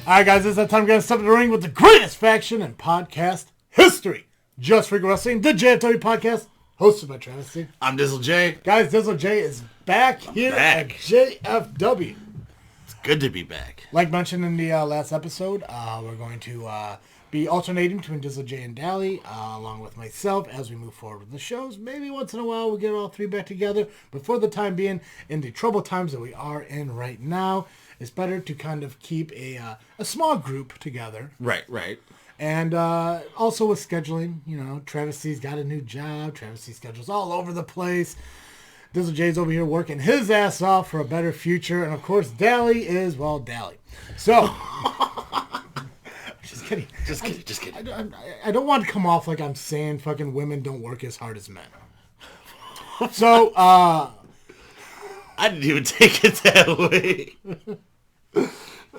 Alright guys, it's that time to get step in the ring with the greatest faction in podcast history. Just Freakin Wrestling, the JFW podcast, hosted by Travis C. I'm Dizzle J. Guys, Dizzle J is back at JFW. It's good to be back. Like mentioned in the last episode, we're going to be alternating between Dizzle J and Dally, along with myself as we move forward with the shows. Maybe once in a while we'll get all three back together, but for the time being, in the troubled times that we are in right now, it's better to kind of keep a small group together. Right. And also with scheduling, you know, Travis C's got a new job. Travis C's schedule's all over the place. Dizzle J's over here working his ass off for a better future. And of course, Dally is, well, Dally. So, just kidding. Just kidding. I don't want to come off like I'm saying fucking women don't work as hard as men. So, I didn't even take it that way.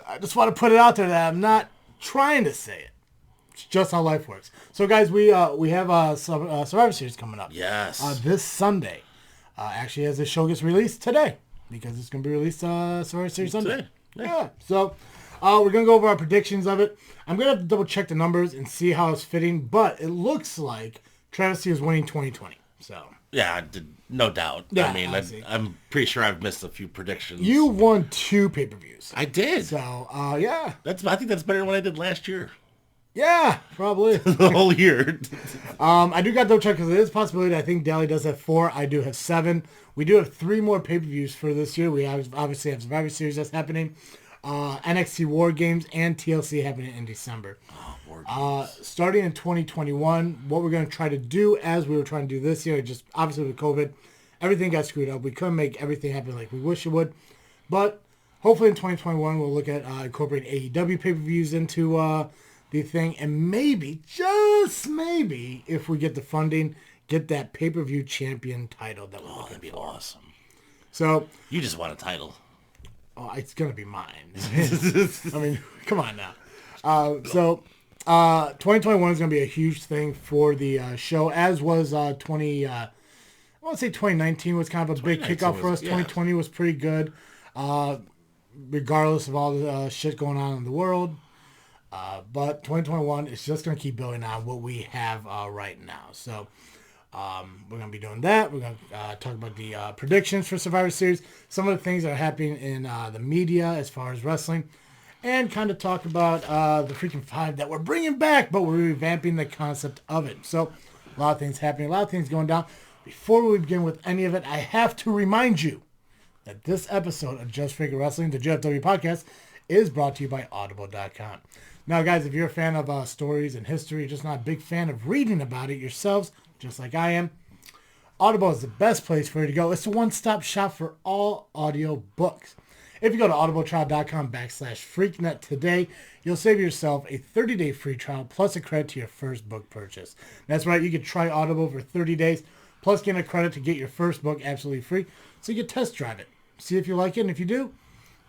I just want to put it out there that I'm not trying to say it. It's just how life works. So, guys, we have a Survivor Series coming up. Yes. This Sunday. Actually, as the show gets released today, because it's going to be released Survivor Series Sunday. Today. Yeah. So, we're going to go over our predictions of it. I'm going to have to double check the numbers and see how it's fitting, but it looks like Travis C is winning 2020. So. Yeah, no doubt. Yeah, I mean, I'm pretty sure I've missed a few predictions. You won 2 pay-per-views. I did. So, yeah. I think that's better than what I did last year. Yeah, probably. The whole year. I do got to double check because it is a possibility. I think Dally does have 4. I do have 7. We do have 3 more pay-per-views for this year. We obviously have Survivor Series that's happening. NXT War Games and TLC happening in December. Starting in 2021, what we're going to try to do, as we were trying to do this year, just obviously with COVID, everything got screwed up. We couldn't make everything happen like we wish it would. But hopefully in 2021, we'll look at incorporating AEW pay-per-views into the thing. And maybe, just maybe, if we get the funding, get that pay-per-view champion title that we're looking that'd be for. awesome. So You just want a title. Oh, it's going to be mine. I mean, come on now. 2021 is going to be a huge thing for the show, as was I want to say 2019 was kind of a big kickoff for us. 2020 was pretty good, regardless of all the shit going on in the world. But 2021 is just going to keep building on what we have right now. So we're going to be doing that. We're going to talk about the predictions for Survivor Series, some of the things that are happening in the media as far as wrestling, and kind of talk about the Freakin' 5 that we're bringing back, but we're revamping the concept of it. So a lot of things happening, a lot of things going down. Before we begin with any of it, I have to remind you that this episode of Just Freakin' Wrestling, the JFW podcast, is brought to you by Audible.com. Now, guys, if you're a fan of stories and history, just not a big fan of reading about it yourselves, just like I am, Audible is the best place for you to go. It's the one-stop shop for all audio books. If you go to audibletrial.com/freaknet today, you'll save yourself a 30-day free trial plus a credit to your first book purchase. That's right, you can try Audible for 30 days plus get a credit to get your first book absolutely free. So you can test drive it. See if you like it, and if you do,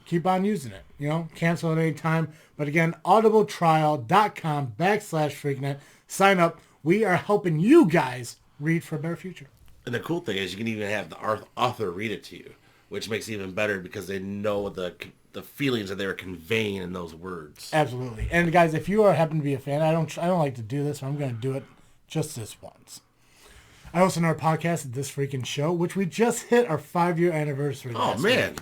keep on using it. You know, cancel at any time. But again, audibletrial.com/freaknet. Sign up. We are helping you guys read for a better future. And the cool thing is you can even have the author read it to you, which makes it even better because they know the feelings that they're conveying in those words. Absolutely. And guys, if you happen to be a fan, I don't like to do this, so I'm going to do it just this once. I host another podcast, This Freakin' Show, which we just hit our 5-year anniversary. Oh, man. Week.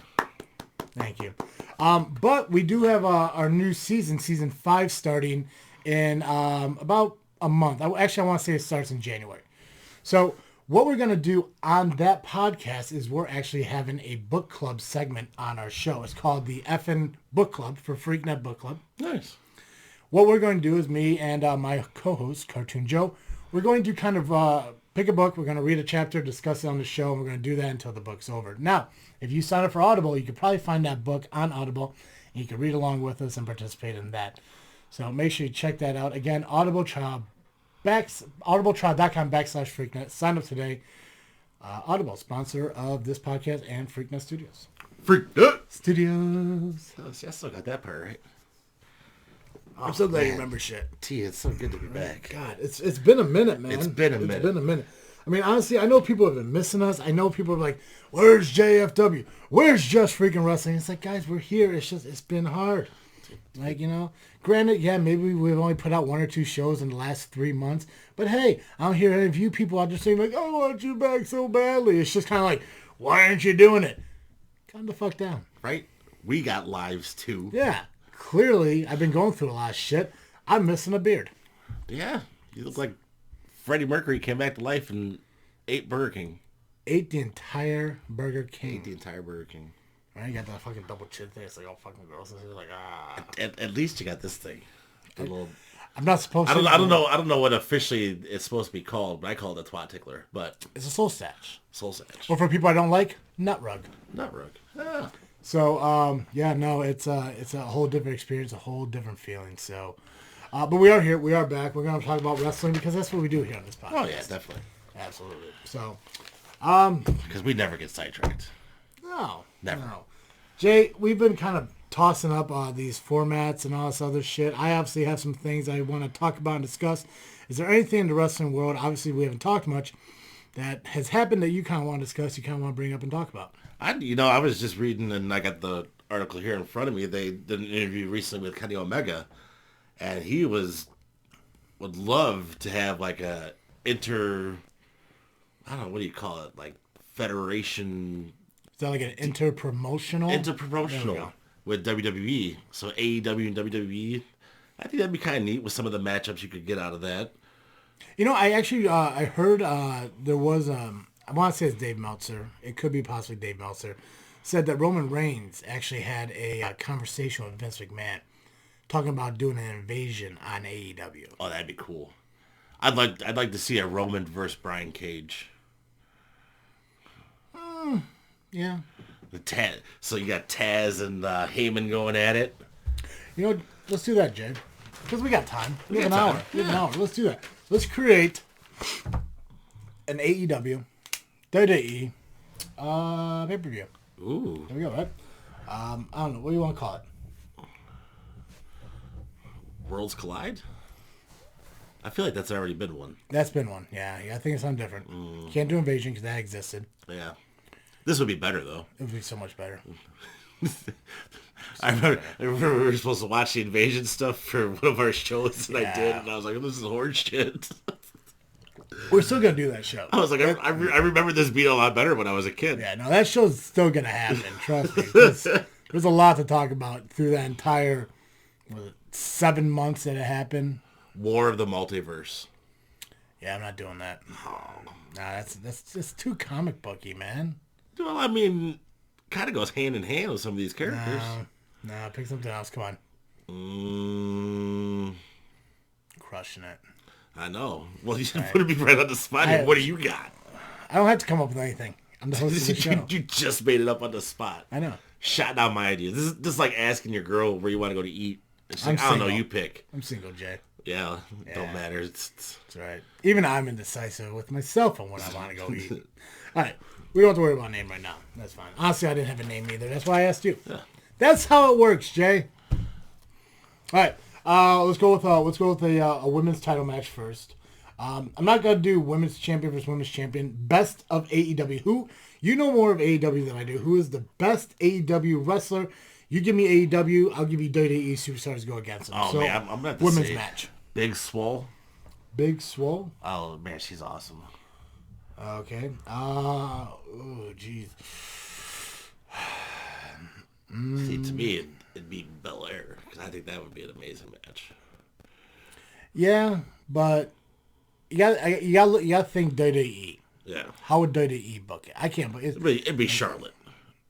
Thank you. But we do have our new season 5, starting in about a month. I want to say it starts in January. So what we're going to do on that podcast is we're actually having a book club segment on our show. It's called the Effin' Book Club for Freaknet Book Club. Nice. What we're going to do is me and my co-host, Cartoon Joe, we're going to kind of pick a book. We're going to read a chapter, discuss it on the show, and we're going to do that until the book's over. Now, if you sign up for Audible, you could probably find that book on Audible, and you can read along with us and participate in that. So make sure you check that out. Again, audibletrial.com/freaknet. Sign up today. Audible, sponsor of this podcast and Freaknet Studios. Freaknet Studios. I still got that part right. I'm so glad you remember shit. T, it's so good to be back. God, it's been a minute, man. It's been a minute. I mean, honestly, I know people have been missing us. I know people are like, where's JFW? Where's Just Freakin' Wrestling? It's like, guys, we're here. It's been hard. Like, granted, yeah, maybe we've only put out 1 or 2 shows in the last 3 months. But hey, I don't hear any of you people out there saying, like, I want you back so badly. It's just kind of like, why aren't you doing it? Calm the fuck down. Right? We got lives, too. Yeah. Clearly, I've been going through a lot of shit. I'm missing a beard. Yeah. You look like Freddie Mercury came back to life and ate Burger King. Ate the entire Burger King. Ate the entire Burger King. Right? You got that fucking double chin thing. It's like all fucking gross. And it's like, At least you got this thing. I'm not supposed to. I don't know what officially it's supposed to be called, but I call it a twat tickler. But it's a soul satch. Soul satch. Or for people I don't like, nut rug. Nut rug. Ah. So, it's a whole different experience, a whole different feeling. So, but we are here. We are back. We're going to talk about wrestling because that's what we do here on this podcast. Oh, yeah, definitely. Absolutely. So, because we never get sidetracked. No. Never. No. Jay, we've been kind of tossing up these formats and all this other shit. I obviously have some things I want to talk about and discuss. Is there anything in the wrestling world, obviously we haven't talked much, that has happened that you kind of want to discuss, you kind of want to bring up and talk about? I was just reading, and I got the article here in front of me. They did an interview recently with Kenny Omega, and he would love to have like a I don't know, what do you call it? Like federation. Is that like an interpromotional? Interpromotional with WWE. So AEW and WWE. I think that'd be kind of neat with some of the matchups you could get out of that. I actually, I heard there was, I want to say it's Dave Meltzer. It could be possibly Dave Meltzer. Said that Roman Reigns actually had a conversation with Vince McMahon talking about doing an invasion on AEW. Oh, that'd be cool. I'd like to see a Roman versus Brian Cage. Yeah. So you got Taz and Heyman going at it. Let's do that, Jay. Because we got time. We have an time. hour. We have an hour. Let's do that. Let's create an AEW, WWE, pay-per-view. Ooh. There we go, right? I don't know. What do you want to call it? Worlds Collide? I feel like that's already been one. That's been one. Yeah, I think it's something different. Can't do Invasion because that existed. Yeah. This would be better, though. It would be so much better. I remember we were supposed to watch the Invasion stuff for one of our shows, and I did, and I was like, this is horse shit. We're still going to do that show. I was like, I remember this being a lot better when I was a kid. Yeah, no, that show's still going to happen. Trust me. There's a lot to talk about through that entire 7 months that it happened. War of the Multiverse. Yeah, I'm not doing that. Nah, that's just too comic booky, man. Well, I mean, kind of goes hand in hand with some of these characters. No, pick something else. Come on. Crushing it. I know. Well, you put me right on the spot here. What do you got? I don't have to come up with anything. I'm the host of the show. You just made it up on the spot. I know. Shot down my idea. This is just like asking your girl where you want to go to eat. She's like, I don't know, you pick. I'm single, Jay. Yeah, don't matter. It's That's right. Even I'm indecisive with myself on when I want to go eat. All right. We don't have to worry about a name right now. That's fine. Honestly, I didn't have a name either. That's why I asked you. Yeah. That's how it works, Jay. All right. Let's go with a women's title match first. I'm not gonna do women's champion versus women's champion. Best of AEW. Who you know more of AEW than I do? Who is the best AEW wrestler? You give me AEW, I'll give you WWE superstars to go against them. Oh so, man, I'm gonna women's say match. Big Swole. Big Swole. Oh man, she's awesome. Okay. Oh jeez. See, to me, it'd be Belair because I think that would be an amazing match. Yeah, but you got to think WWE. Yeah. How would WWE book it? I can't book it. It'd be Charlotte.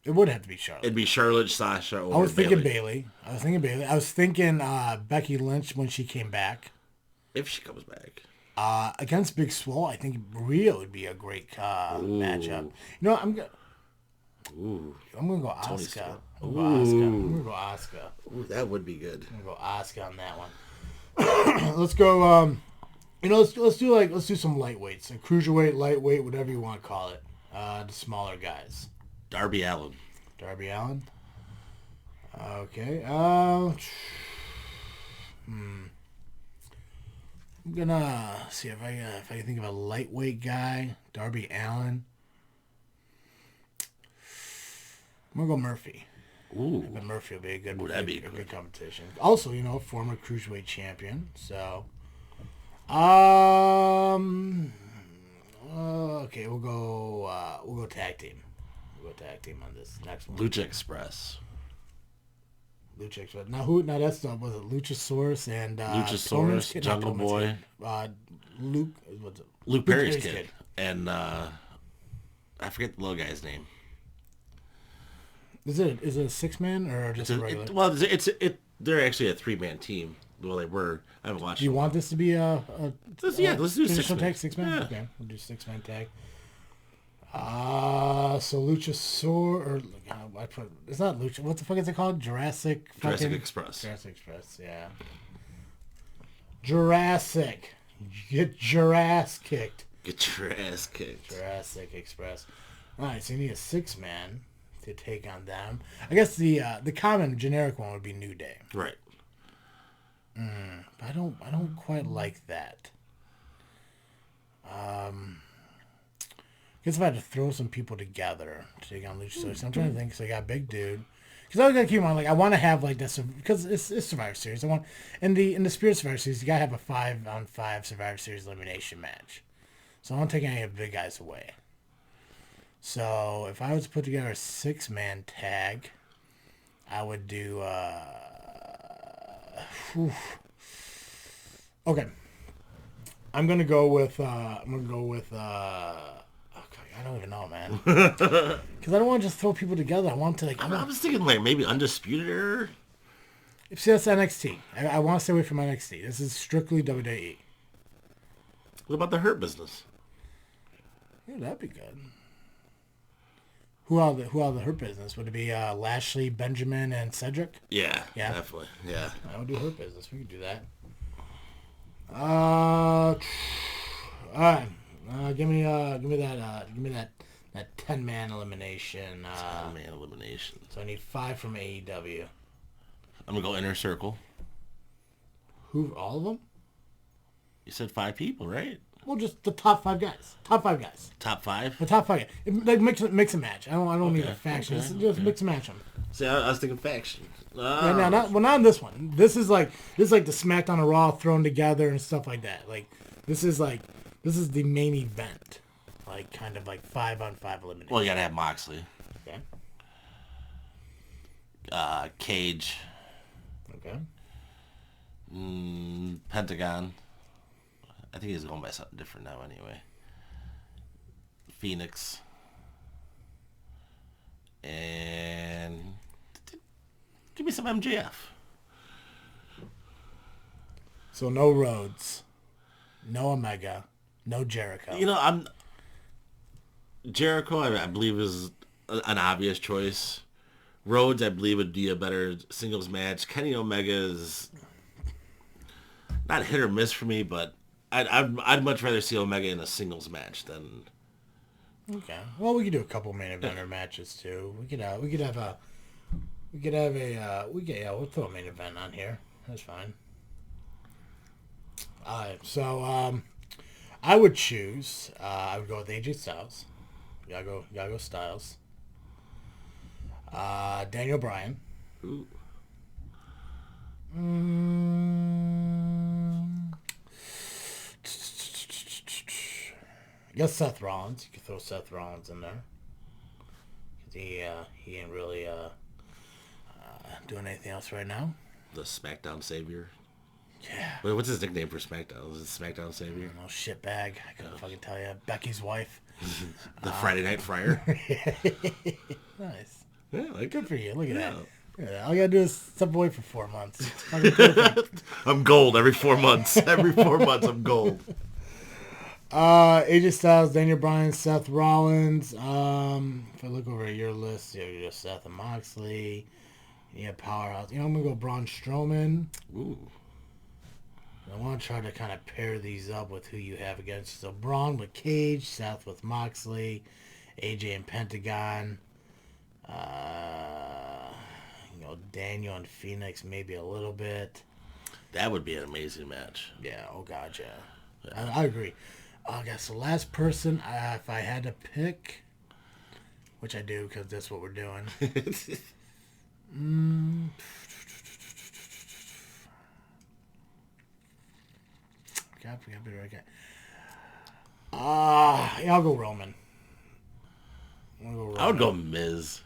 It would have to be Charlotte. It'd be Charlotte, Sasha, or I was thinking Bayley. Bayley. I was thinking Becky Lynch when she came back. If she comes back. Against Big Swole, I think Rhea would be a great matchup. I'm gonna go Asuka. I'm gonna go Asuka. Ooh, that would be good. I'm gonna go Asuka on that one. Let's go. Let's do some lightweights, a cruiserweight, lightweight, whatever you want to call it. The smaller guys. Darby Allin. Darby Allin. Okay. I'm gonna see if I can think of a lightweight guy. Darby Allin. I'm gonna go Murphy. Ooh. But Murphy will be a good, That'd be a good. good competition. Also, former cruiserweight champion. So, okay, we'll go tag team. We'll go tag team on this next one. Lucha Express. Lucha Express. Now who? Now that's was it Luchasaurus and Luchasaurus, Kid, Jungle Boy, Luke. What's it? Luke Perry's kid, and I forget the little guy's name. Is it a 6-man or just a regular? They're actually a 3-man team. Well, they were. I haven't watched. Do you want this to be let's do 6-man. Tag 6-man? Yeah. Okay, we'll do 6-man tag. So Luchasaur or I put it's not Lucha. What the fuck is it called? Jurassic Express. Jurassic Express. Yeah. Jurassic. Get your ass kicked. Get your ass kicked. Jurassic Express. All right, so you need a 6-man to take on them. I guess the common generic one would be New Day. Right. But I don't quite like that. I guess if I had to throw some people together to take on Luchasaurus, I'm trying to think. So I got a big dude. Because I gotta keep in mind, like I want to have like this because it's Survivor Series. I want in the Spirit Survivor Series, you gotta have a 5-on-5 Survivor Series elimination match. So I don't take any of the big guys away. So if I was to put together a 6-man tag, I would do. Okay. I'm gonna go with. I don't even know, man. Because I don't want to just throw people together. I want to like. I was thinking like maybe Undisputed Era. See, that's NXT. I want to stay away from NXT. This is strictly WWE. What about the Hurt Business? Yeah, that'd be good. Who are the Hurt Business? Would it be Lashley, Benjamin, and Cedric? Yeah, definitely. Yeah, I would do Hurt Business. We could do that. All right. Give me that 10-man elimination. 10-man elimination. So I need 5 from AEW. I'm gonna go Inner Circle. Who? All of them? You said 5 people, right? Well, just the top 5 guys. Top 5 guys. Top 5? The top 5 guys. Like mix and match. I don't need a faction. Just mix and match them. See, I was thinking faction. Yeah, not in this one. This is like the SmackDown and Raw thrown together and stuff like that. Like this is the main event. Like kind of like 5-on-5 elimination. Well, you gotta have Moxley. Okay. Cage. Okay. Pentagon. I think he's going by something different now anyway. Phoenix. And give me some MJF. So no Rhodes, no Omega, no Jericho. Jericho, I believe, is an obvious choice. Rhodes, I believe, would be a better singles match. Kenny Omega is not hit or miss for me, but I'd much rather see Omega in a singles match than. Okay. Well, we could do a couple main eventer matches too. We'll throw a main event on here. That's fine. Alright, so I would choose. I would go with AJ Styles. Gotta go Styles. Daniel Bryan. Ooh. I guess Seth Rollins. You could throw Seth Rollins in there. He ain't really doing anything else right now. The SmackDown Savior. Yeah. Wait, what's his nickname for SmackDown? Is it SmackDown Savior? No shitbag. I couldn't fucking tell you. Becky's wife. The Friday Night Friar. Nice. Yeah, like Good for you. Look at that. Look at that. All you gotta do is step away for 4 months. I'm gold every 4 months. Every 4 months, I'm gold. AJ Styles, Daniel Bryan, Seth Rollins. If I look over at your list, you just Seth and Moxley. Yeah, Powerhouse. I'm gonna go Braun Strowman. Ooh. I want to try to kind of pair these up with who you have against. So Braun with Cage, Seth with Moxley, AJ and Pentagon. Daniel and Phoenix maybe a little bit. That would be an amazing match. Yeah. Oh God, yeah. I agree. Okay, so last person, if I had to pick, which I do because that's what we're doing. God, we gotta be the right guy. Yeah, I'll go Roman. I would go Miz.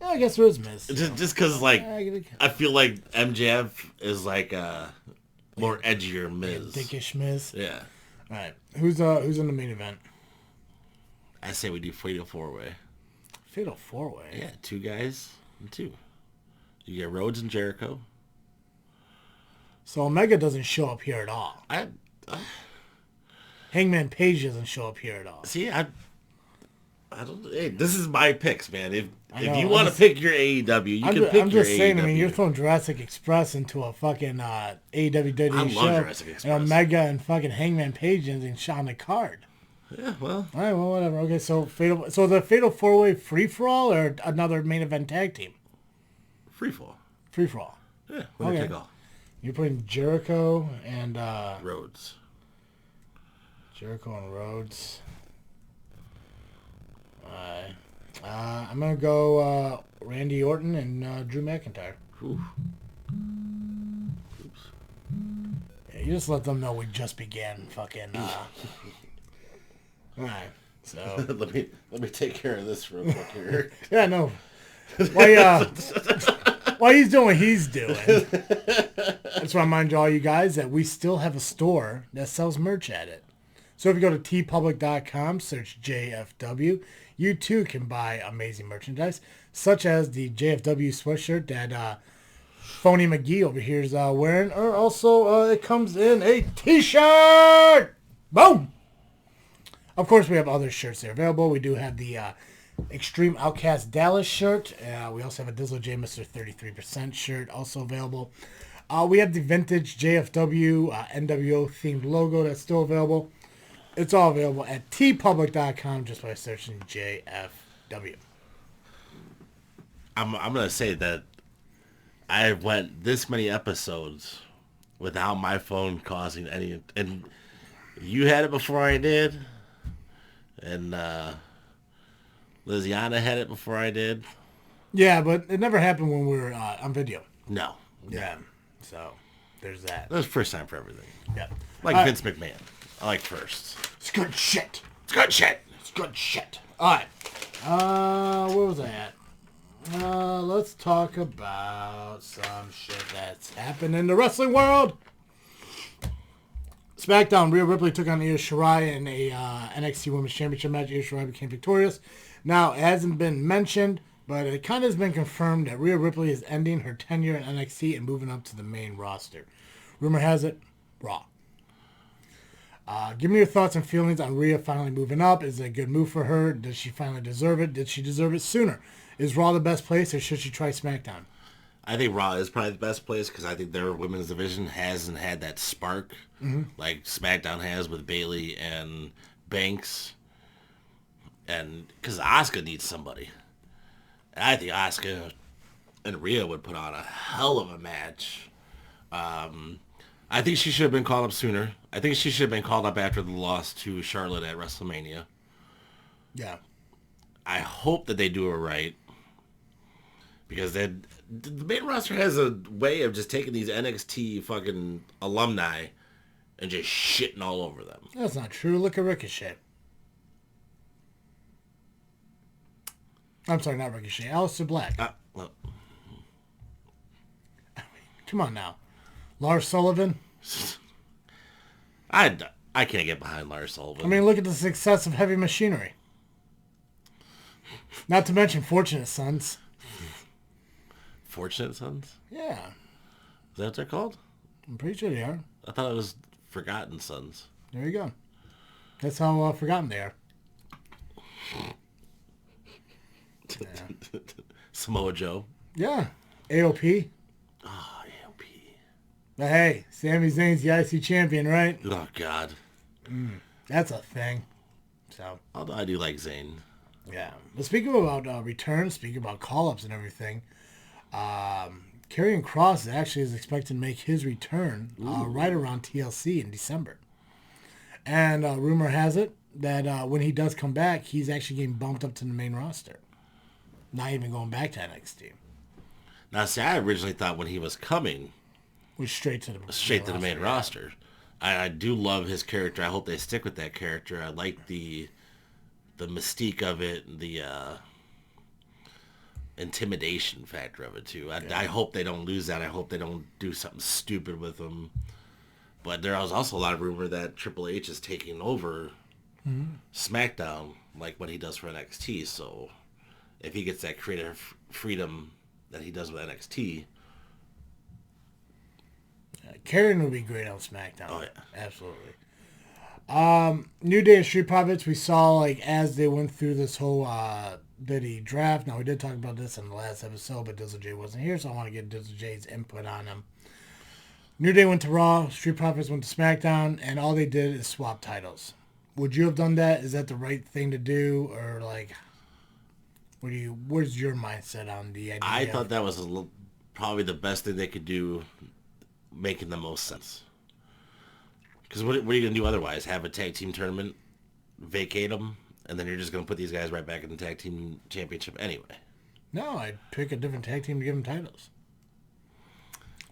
Yeah, I guess there is Miz. Just because, like, I feel like MJF is like a more edgier Miz. Dickish Miz. Yeah. All right. Who's in the main event? I say we do Fatal 4-Way. Fatal 4-Way? Yeah, 2 guys and 2. You get Rhodes and Jericho. So Omega doesn't show up here at all. Hangman Page doesn't show up here at all. See, I don't. Hey, this is my picks, man. If you want to just, pick your AEW, you can pick your AEW. I'm just saying. I mean, you're throwing Jurassic Express into a fucking AEW WWE I show, love Jurassic Express. and Omega and fucking Hangman Page and shot on the card. Yeah, well. All right, well, whatever. Okay, so the Fatal 4-Way free for all or another main event tag team? Free fall. Free for all. Yeah, winner take all. You're putting Jericho and Rhodes. Jericho and Rhodes. I'm gonna go Randy Orton and Drew McIntyre. Ooh. Oops. Yeah, you just let them know we just began fucking. All right, so let me take care of this real quick here. Yeah, no. While he's doing what he's doing, I just want to remind all you guys that we still have a store that sells merch at it. So if you go to tpublic.com, search JFW, you too can buy amazing merchandise, such as the JFW sweatshirt that Phony McGee over here is wearing, or also it comes in a t-shirt! Boom! Of course, we have other shirts that are available. We do have the Extreme Outcast Dallas shirt. We also have a Dizzle J Mr. 33% shirt also available. We have the vintage JFW NWO themed logo that's still available. It's all available at tpublic.com just by searching JFW. I'm going to say that I went this many episodes without my phone causing any... And you had it before I did. And Liziana had it before I did. Yeah, but it never happened when we were on video. No. Yeah. So, there's that. That was first time for everything. Yeah. Like Vince McMahon. I like first. It's good shit. It's good shit. It's good shit. All right. Where was I at? Let's talk about some shit that's happened in the wrestling world. SmackDown, Rhea Ripley took on Io Shirai in a NXT Women's Championship match. Io Shirai became victorious. Now, it hasn't been mentioned, but it kind of has been confirmed that Rhea Ripley is ending her tenure in NXT and moving up to the main roster. Rumor has it, Raw. Give me your thoughts and feelings on Rhea finally moving up. Is it a good move for her? Does she finally deserve it? Did she deserve it sooner? Is Raw the best place, or should she try SmackDown? I think Raw is probably the best place because I think their women's division hasn't had that spark like SmackDown has with Bayley and Banks. And because Asuka needs somebody. And I think Asuka and Rhea would put on a hell of a match. I think she should have been called up sooner. I think she should have been called up after the loss to Charlotte at WrestleMania. Yeah. I hope that they do it right. Because the main roster has a way of just taking these NXT fucking alumni and just shitting all over them. That's not true. Look at Ricochet. I'm sorry, not Ricochet. Aleister Black. Well. Come on now. Lars Sullivan. I can't get behind Lars Sullivan. I mean, look at the success of Heavy Machinery. Not to mention Fortunate Sons. Fortunate Sons? Yeah. Is that what they're called? I'm pretty sure they are. I thought it was Forgotten Sons. There you go. That's how forgotten they are. Yeah. Samoa Joe. Yeah. AOP. Oh, AOP. But hey, Sami Zayn's the IC champion, right? Oh, God. That's a thing. So. Although I do like Zayn. Yeah. But speaking about returns, speaking about call-ups and everything, Karrion Kross actually is expected to make his return right around TLC in December. And rumor has it that when he does come back, he's actually getting bumped up to the main roster. Not even going back to NXT. Now, see, I originally thought when he was coming, Was straight to the main roster. I do love his character. I hope they stick with that character. I like the mystique of it, the intimidation factor of it too. I hope they don't lose that. I hope they don't do something stupid with him. But there was also a lot of rumor that Triple H is taking over SmackDown, like what he does for NXT. So if he gets that creative freedom that he does with NXT, Karen would be great on SmackDown. Oh, yeah. Absolutely. New Day and Street Profits, we saw like as they went through this whole Diddy draft. Now, we did talk about this in the last episode, but Dizzle J wasn't here, so I want to get Dizzle J's input on them. New Day went to Raw, Street Profits went to SmackDown, and all they did is swap titles. Would you have done that? Is that the right thing to do? Or like, where's your mindset on the idea? I thought that was probably the best thing they could do, making the most sense. Because what are you going to do otherwise? Have a tag team tournament, vacate them, and then you're just going to put these guys right back in the tag team championship anyway. No, I'd pick a different tag team to give them titles.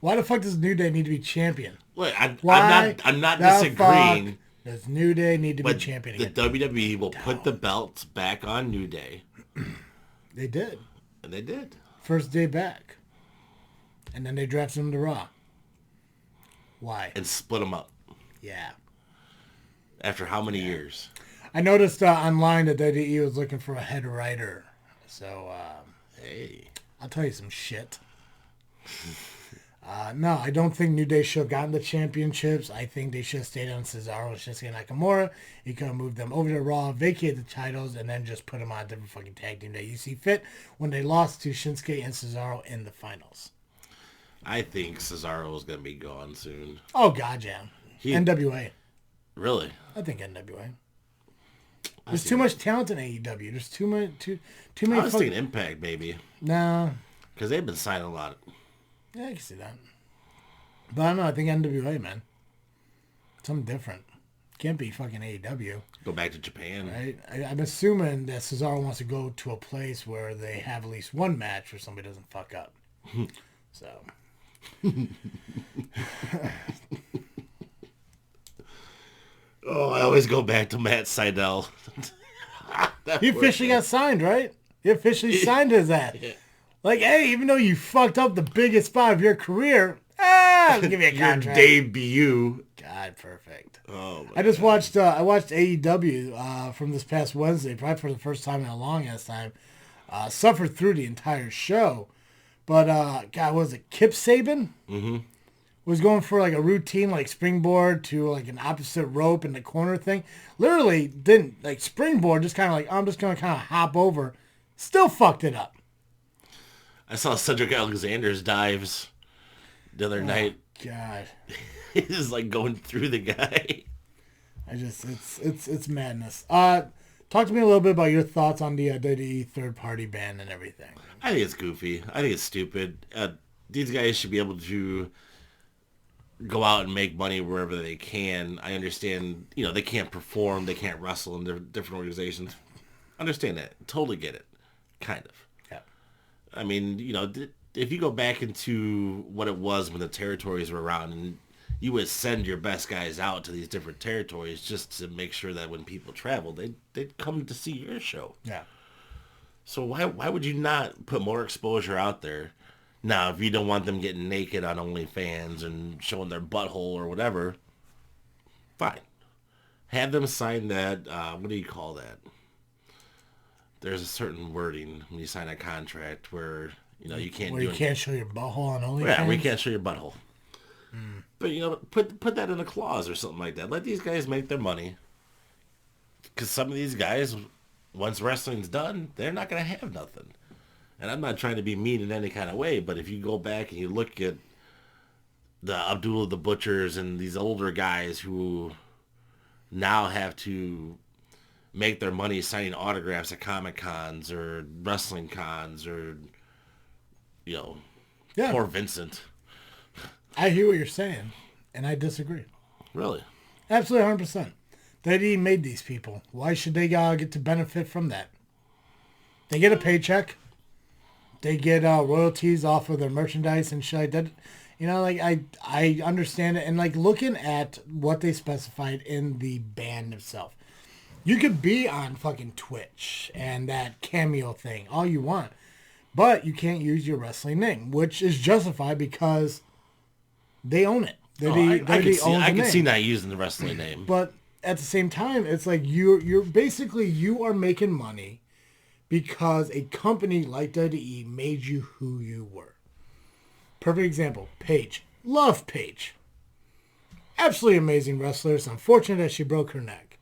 Why the fuck does New Day need to be champion? Look, I'm not disagreeing. Does New Day need to be champion again? The WWE will put the belts back on New Day. They did. And they did. First day back. And then they drafted them to Raw. Why? And split them up. Yeah. After how many years? I noticed online that WWE was looking for a head writer. So, hey. I'll tell you some shit. No, I don't think New Day should have gotten the championships. I think they should have stayed on Cesaro and Shinsuke Nakamura. You could have moved them over to Raw, vacated the titles, and then just put them on a different fucking tag team that you see fit when they lost to Shinsuke and Cesaro in the finals. I think Cesaro is going to be gone soon. Oh, God, yeah. NWA. Really? I think NWA. There's too much talent in AEW. There's too many. I was thinking Impact, maybe. No. Because they've been signing a lot. Yeah, I can see that. But I don't know. I think NWA, man. Something different. Can't be fucking AEW. Go back to Japan. Right? I'm assuming that Cesaro wants to go to a place where they have at least one match where somebody doesn't fuck up. So. Oh, I always go back to Matt Sydal. He officially got signed, right? He officially signed his ass. Yeah. Like, hey, even though you fucked up the biggest spot of your career, I'll give you a contract. Your debut. God, perfect. Oh, I just watched AEW from this past Wednesday, probably for the first time in a long ass time. Suffered through the entire show. But, God, was it Kip Saban? Mm-hmm. Was going for like a routine like springboard to like an opposite rope in the corner thing. Literally didn't like springboard, just kind of like, I'm just going to kind of hop over. Still fucked it up. I saw Cedric Alexander's dives the other night. God. He's like going through the guy. It's madness. Talk to me a little bit about your thoughts on the WWE third-party ban and everything. I think it's goofy. I think it's stupid. These guys should be able to go out and make money wherever they can. I understand, they can't perform, they can't wrestle in different organizations. Understand that. Totally get it. Kind of. Yeah. I mean, if you go back into what it was when the territories were around and you would send your best guys out to these different territories just to make sure that when people travel, they'd come to see your show. Yeah. So why would you not put more exposure out there? Now, if you don't want them getting naked on OnlyFans and showing their butthole or whatever, fine. Have them sign that, what do you call that? There's a certain wording when you sign a contract where, you can't where you can't show your butthole on OnlyFans? Yeah, we can't show your butthole. But, put that in a clause or something like that. Let these guys make their money. Because some of these guys, once wrestling's done, they're not going to have nothing. And I'm not trying to be mean in any kind of way, but if you go back and you look at the Abdullah the Butchers and these older guys who now have to make their money signing autographs at Comic Cons or wrestling cons or, poor Vincent. I hear what you're saying, and I disagree. Really? Absolutely 100%. They made these people. Why should they get to benefit from that? They get a paycheck. They get royalties off of their merchandise and shit like that. You know, like I understand it. And like looking at what they specified in the band itself. You could be on fucking Twitch and that cameo thing all you want. But you can't use your wrestling name, which is justified because they own it. I can see not using the wrestling name. But at the same time, it's like you're basically you are making money because a company like WWE made you who you were. Perfect example, Paige. Love Paige. Absolutely amazing wrestler. It's unfortunate that she broke her neck.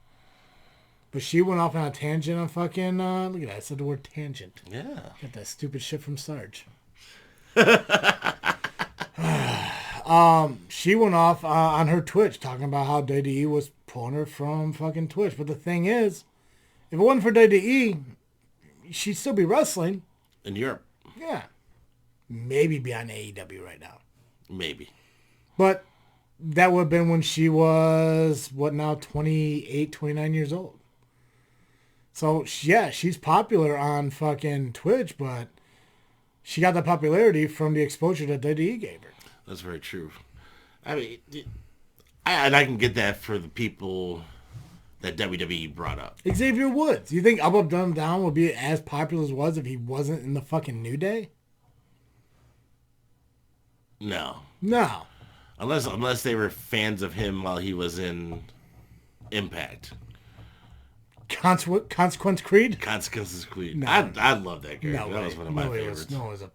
But she went off on a tangent on fucking, look at that, I said the word tangent. Yeah. Got that stupid shit from Sarge. She went off on her Twitch talking about how WWE was pulling her from fucking Twitch. But the thing is, if it wasn't for WWE, she'd still be wrestling. In Europe. Yeah. Maybe be on AEW right now. Maybe. But that would have been when she was, 28, 29 years old. So, yeah, she's popular on fucking Twitch, but she got the popularity from the exposure that WWE gave her. That's very true. I mean, I can get that for the people that WWE brought up. Xavier Woods. You think Up Up Down Down would be as popular as it was if he wasn't in the fucking New Day? No. No. Unless they were fans of him while he was in Impact. Consequence Creed? Consequences Creed. No. I love that character. No, that was one of my favorites. No one was a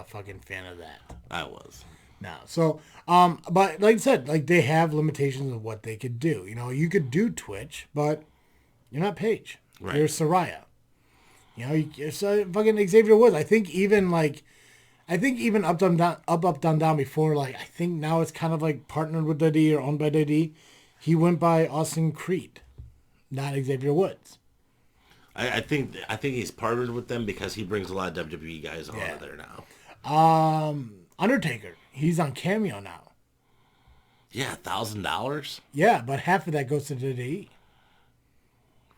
fucking fan of that. I was. No. So, but like I said, like they have limitations of what they could do. You know, you could do Twitch, but you're not Paige. Right. You're Soraya. You know, it's fucking Xavier Woods. I think even Up Down Down before, like I think now it's kind of like partnered with WWE or owned by WWE. He went by Austin Creed, not Xavier Woods. I think he's partnered with them because he brings a lot of WWE guys on there now. Undertaker, he's on Cameo now. Yeah, $1,000. Yeah, but half of that goes to WWE.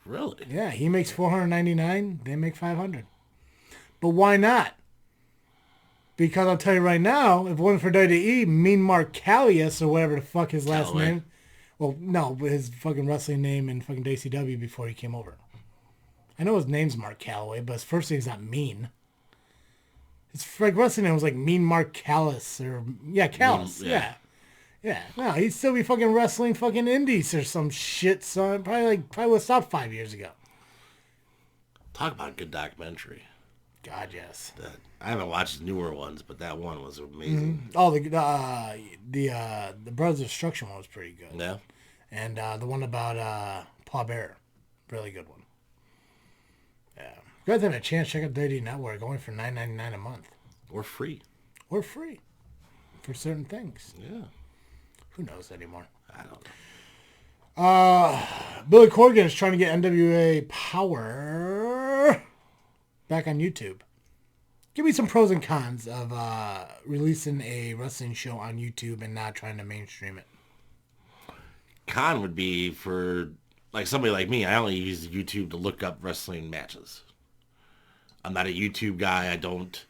Really? Yeah, he makes $499. They make $500. But why not? Because I'll tell you right now, if it wasn't for WWE, Mean Mark Callius or whatever the fuck his last name. Well, no, his fucking wrestling name in fucking WCW before he came over. I know his name's Mark Calloway, but his first name's not Mean. His like wrestling name was like Mean Mark Callis or Callis. Yeah. No, he'd still be fucking wrestling fucking indies or some shit. So probably was stopped 5 years ago. Talk about a good documentary. God, yes. I haven't watched the newer ones, but that one was amazing. Oh, the Brothers of Destruction one was pretty good. Yeah. And the one about Paul Bearer, really good one. Yeah. You guys have a chance, check out WWE Network, going for $9.99 a month. Or free. Or free. For certain things. Yeah. Who knows anymore? I don't know. Billy Corgan is trying to get NWA Power back on YouTube. Give me some pros and cons of releasing a wrestling show on YouTube and not trying to mainstream it. Con would be for like somebody like me. I only use YouTube to look up wrestling matches. I'm not a YouTube guy. I don't,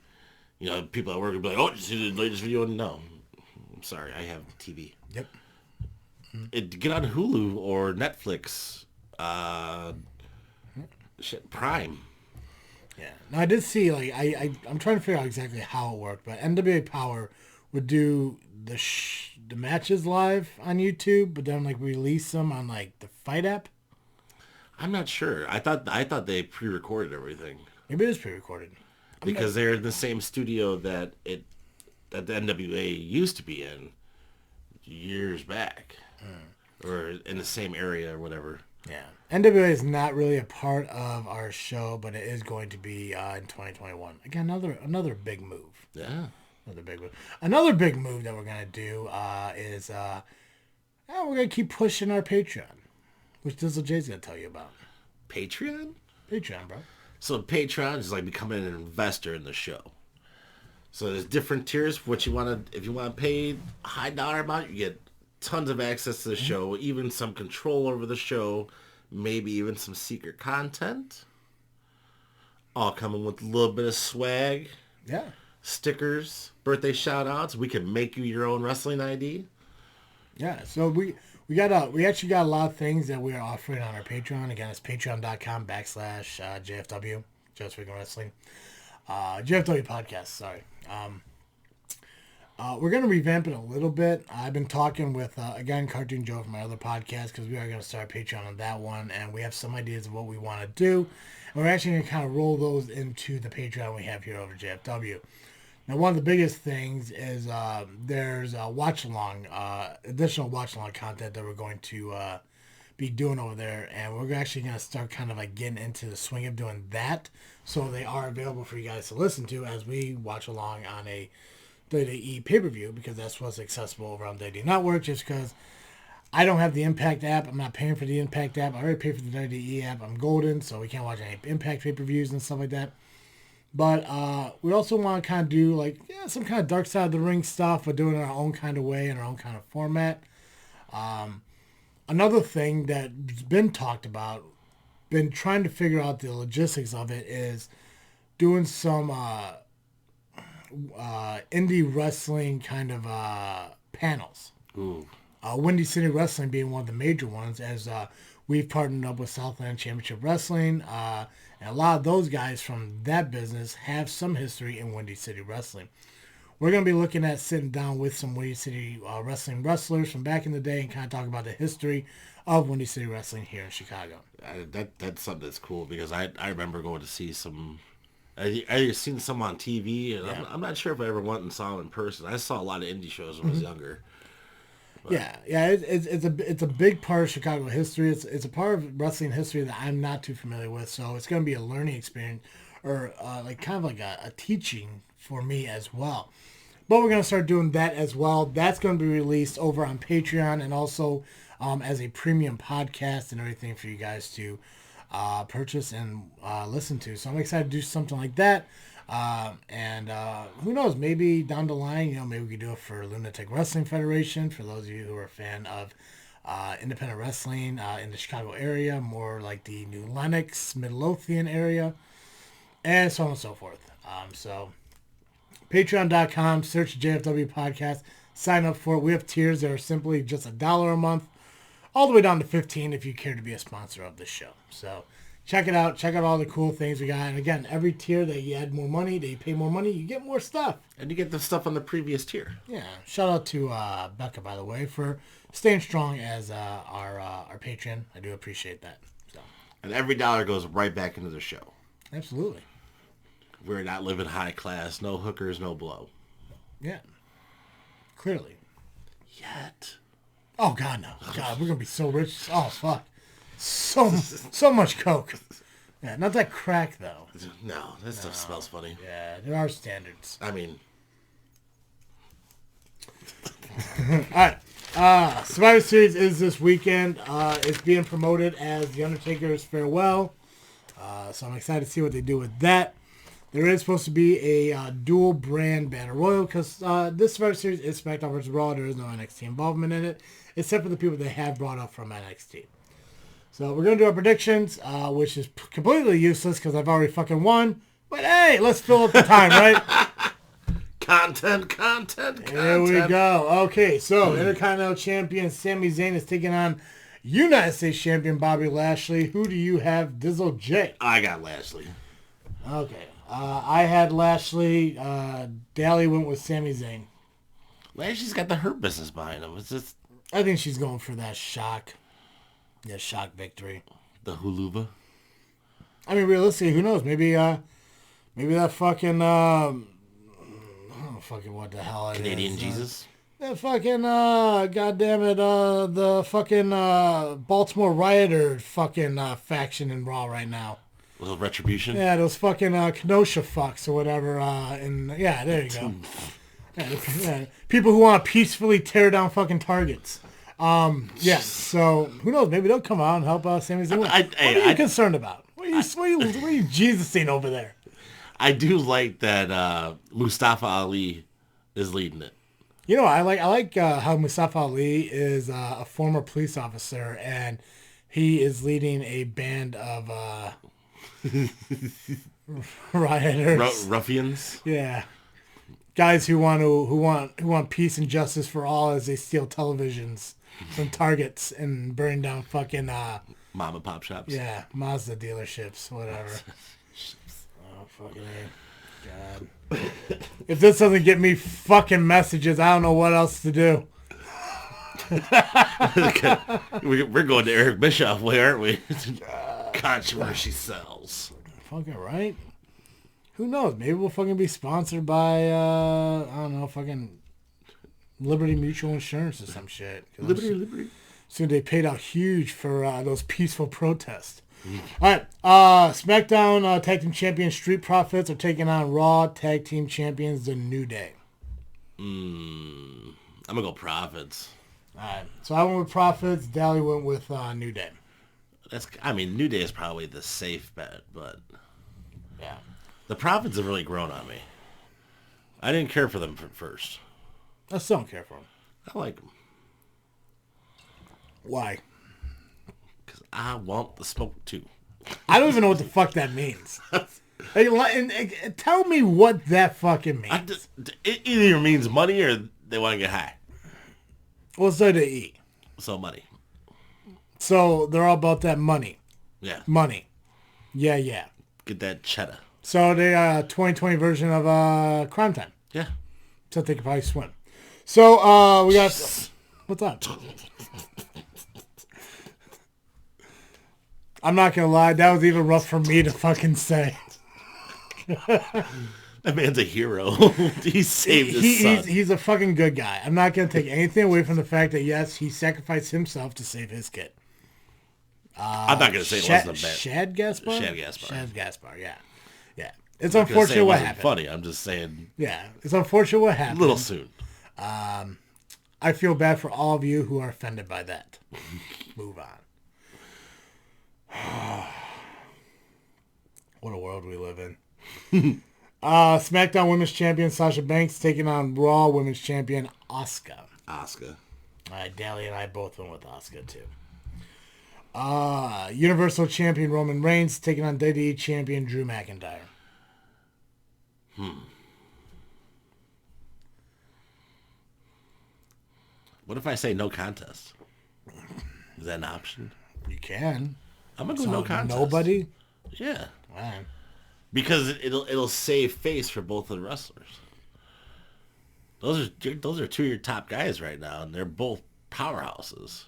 people at work would be like, "Oh, did you see the latest video?" No, I'm sorry. I have TV. Yep. Get on Hulu or Netflix. Prime. Yeah. Now I did see I'm trying to figure out exactly how it worked, but NWA Power would do the matches live on YouTube, but then release them on the Fight app. I'm not sure. I thought they pre-recorded everything. Maybe it is pre-recorded. Because they're in the same studio that the NWA used to be in years back. Or in the same area or whatever. Yeah. NWA is not really a part of our show, but it is going to be in 2021. Again, another big move. Yeah. Another big move. Another big move that we're going to do is we're going to keep pushing our Patreon, which Dizzle J's going to tell you about. Patreon? Patreon, bro. So Patreon is like becoming an investor in the show. So there's different tiers. If you want to pay a high dollar amount, you get tons of access to the show, even some control over the show, maybe even some secret content. All coming with a little bit of swag. Yeah. stickers, birthday shout-outs. We can make you your own wrestling ID. Yeah, so we actually got a lot of things that we are offering on our Patreon. Again, it's patreon.com/JFW, Just Freakin Wrestling. JFW Podcast, sorry. We're going to revamp it a little bit. I've been talking with, again, Cartoon Joe from my other podcast, because we are going to start Patreon on that one, and we have some ideas of what we want to do. And we're actually going to kind of roll those into the Patreon we have here over JFW. Now, one of the biggest things is there's additional watch-along content that we're going to be doing over there, and we're actually going to start kind of like getting into the swing of doing that, so they are available for you guys to listen to as we watch along on a WWE pay-per-view, because that's what's accessible over on WWE Network, just because I don't have the Impact app. I'm not paying for the Impact app. I already pay for the WWE app. I'm golden, so we can't watch any Impact pay-per-views and stuff like that. But we also want to kind of do some kind of Dark Side of the Ring stuff, but doing it our own kind of way and our own kind of format. Another thing that's been talked about, been trying to figure out the logistics of it, is doing some indie wrestling kind of panels. Ooh. Windy City Wrestling being one of the major ones, as we've partnered up with Southland Championship Wrestling. And a lot of those guys from that business have some history in Windy City Wrestling. We're going to be looking at sitting down with some Windy City Wrestling wrestlers from back in the day and kind of talk about the history of Windy City Wrestling here in Chicago. That's something that's cool, because I remember going to see some... I seen some on TV, and yeah. I'm not sure if I ever went and saw them in person. I saw a lot of indie shows when I was younger. But. Yeah, it's a big part of Chicago history. It's a part of wrestling history that I'm not too familiar with, so it's going to be a learning experience, or kind of like a teaching for me as well. But we're going to start doing that as well. That's going to be released over on Patreon, and also as a premium podcast and everything for you guys to purchase and listen to. So I'm excited to do something like that. And who knows, maybe down the line, maybe we could do it for Lunatic Wrestling Federation, for those of you who are a fan of independent wrestling in the Chicago area, more like the New Lenox, Midlothian area, and so on and so forth. So patreon.com, search JFW Podcast, sign up for it. We have tiers that are simply just $1 a month, all the way down to $15 if you care to be a sponsor of the show. So check it out. Check out all the cool things we got. And again, every tier that you add more money, that you pay more money, you get more stuff. And you get the stuff on the previous tier. Yeah. Shout out to Becca, by the way, for staying strong as our patron. I do appreciate that. So. And every dollar goes right back into the show. Absolutely. We're not living high class. No hookers, no blow. Yeah. Clearly. Yet. Oh, God, no. God, we're going to be so rich. Oh, fuck. So much coke. Yeah, not that crack, though. No, that stuff smells funny. Yeah, there are standards. I mean. All right. Survivor Series is this weekend. It's being promoted as The Undertaker's Farewell. So I'm excited to see what they do with that. There is supposed to be a dual brand Battle Royal, because this Survivor Series is SmackDown vs. Raw. There is no NXT involvement in it, except for the people they have brought up from NXT. So we're going to do our predictions, which is completely useless because I've already fucking won. But hey, let's fill up the time, right? Content. Here we go. Okay, so Intercontinental Champion Sami Zayn is taking on United States Champion Bobby Lashley. Who do you have, Dizzle J? I got Lashley. Okay. I had Lashley. Dally went with Sami Zayn. Lashley's got the Hurt Business behind him. I think she's going for that shock. Yeah, shock victory. The huluva. I mean, realistically, who knows? Maybe that fucking I don't know fucking what the hell it Canadian is. Jesus. That fucking goddamn it, the fucking Baltimore Rioter fucking faction in Raw right now. A little retribution. Yeah, those fucking Kenosha fucks or whatever. Yeah, there you go. Yeah, people who want to peacefully tear down fucking targets. Yeah, so who knows? Maybe they'll come out and help Sami Zayn. What are you concerned about? What are you Jesus-ing over there? I do like that Mustafa Ali is leading it. You know, I like how Mustafa Ali is a former police officer, and he is leading a band of rioters. Ruffians. Yeah. Guys who want peace and justice for all as they steal televisions from Targets and burn down fucking Mom and pop shops. yeah, Mazda dealerships, whatever. Oh fucking A. God. If this doesn't get me fucking messages, I don't know what else to do. We're going to Eric Bischoff way, aren't we? Controversy sells. Fucking right. Who knows? Maybe we'll fucking be sponsored by I don't know, fucking Liberty Mutual Insurance or some shit. Liberty. Soon they paid out huge for those peaceful protests. All right, SmackDown Tag Team Champions Street Profits are taking on Raw Tag Team Champions The New Day. I'm gonna go Profits. All right, so I went with Profits. Dally went with New Day. New Day is probably the safe bet, but Yeah. the Profits have really grown on me. I didn't care for them at first. I still don't care for them. I like them Why? because I want the smoke too. I don't even know what the fuck that means. Hey, tell me what that fucking means. It either means money or they want to get high. What's there to eat? So money. So they're all about that money. Yeah. Money. Yeah, yeah. Get that cheddar. So they 2020 version of Crime Time. Yeah. So they could probably swim. So we got... What's up? I'm not going to lie. That was even rough for me to fucking say. That man's a hero. He saved his son. He's a fucking good guy. I'm not going to take anything away from the fact that, yes, he sacrificed himself to save his kid. I'm not going to say it wasn't a bad... Shad Gaspar? Shad Gaspar. Shad Gaspar, yeah. Yeah. It's unfortunate what happened. Funny. I'm just saying... Yeah. It's unfortunate what happened. A little soon. I feel bad for all of you who are offended by that. Move on. What a world we live in. SmackDown Women's Champion Sasha Banks taking on Raw Women's Champion Asuka. Asuka. All right, Dally and I both went with Asuka too. Universal Champion Roman Reigns taking on WWE Champion Drew McIntyre. What if I say no contest? Is that an option? You can. I'm gonna go no contest. Nobody? Yeah. All right. Because it'll save face for both of the wrestlers. Those are two of your top guys right now, and they're both powerhouses.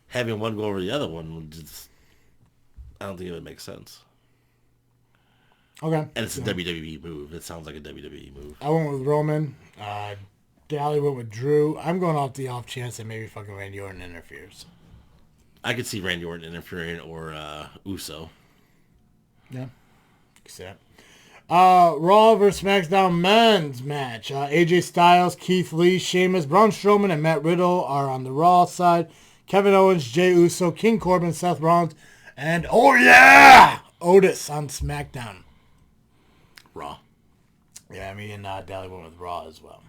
Having one go over the other one would just, I don't think it would make sense. Okay. And it's a WWE move. It sounds like a WWE move. I went with Roman. Dally went with Drew. I'm going off the off chance that maybe fucking Randy Orton interferes. I could see Randy Orton interfering or Uso. Yeah. Except. Raw vs. SmackDown men's match. AJ Styles, Keith Lee, Sheamus, Braun Strowman, and Matt Riddle are on the Raw side. Kevin Owens, Jey Uso, King Corbin, Seth Rollins, and oh yeah, Otis on SmackDown. Raw. Yeah, me and Dally went with Raw as well.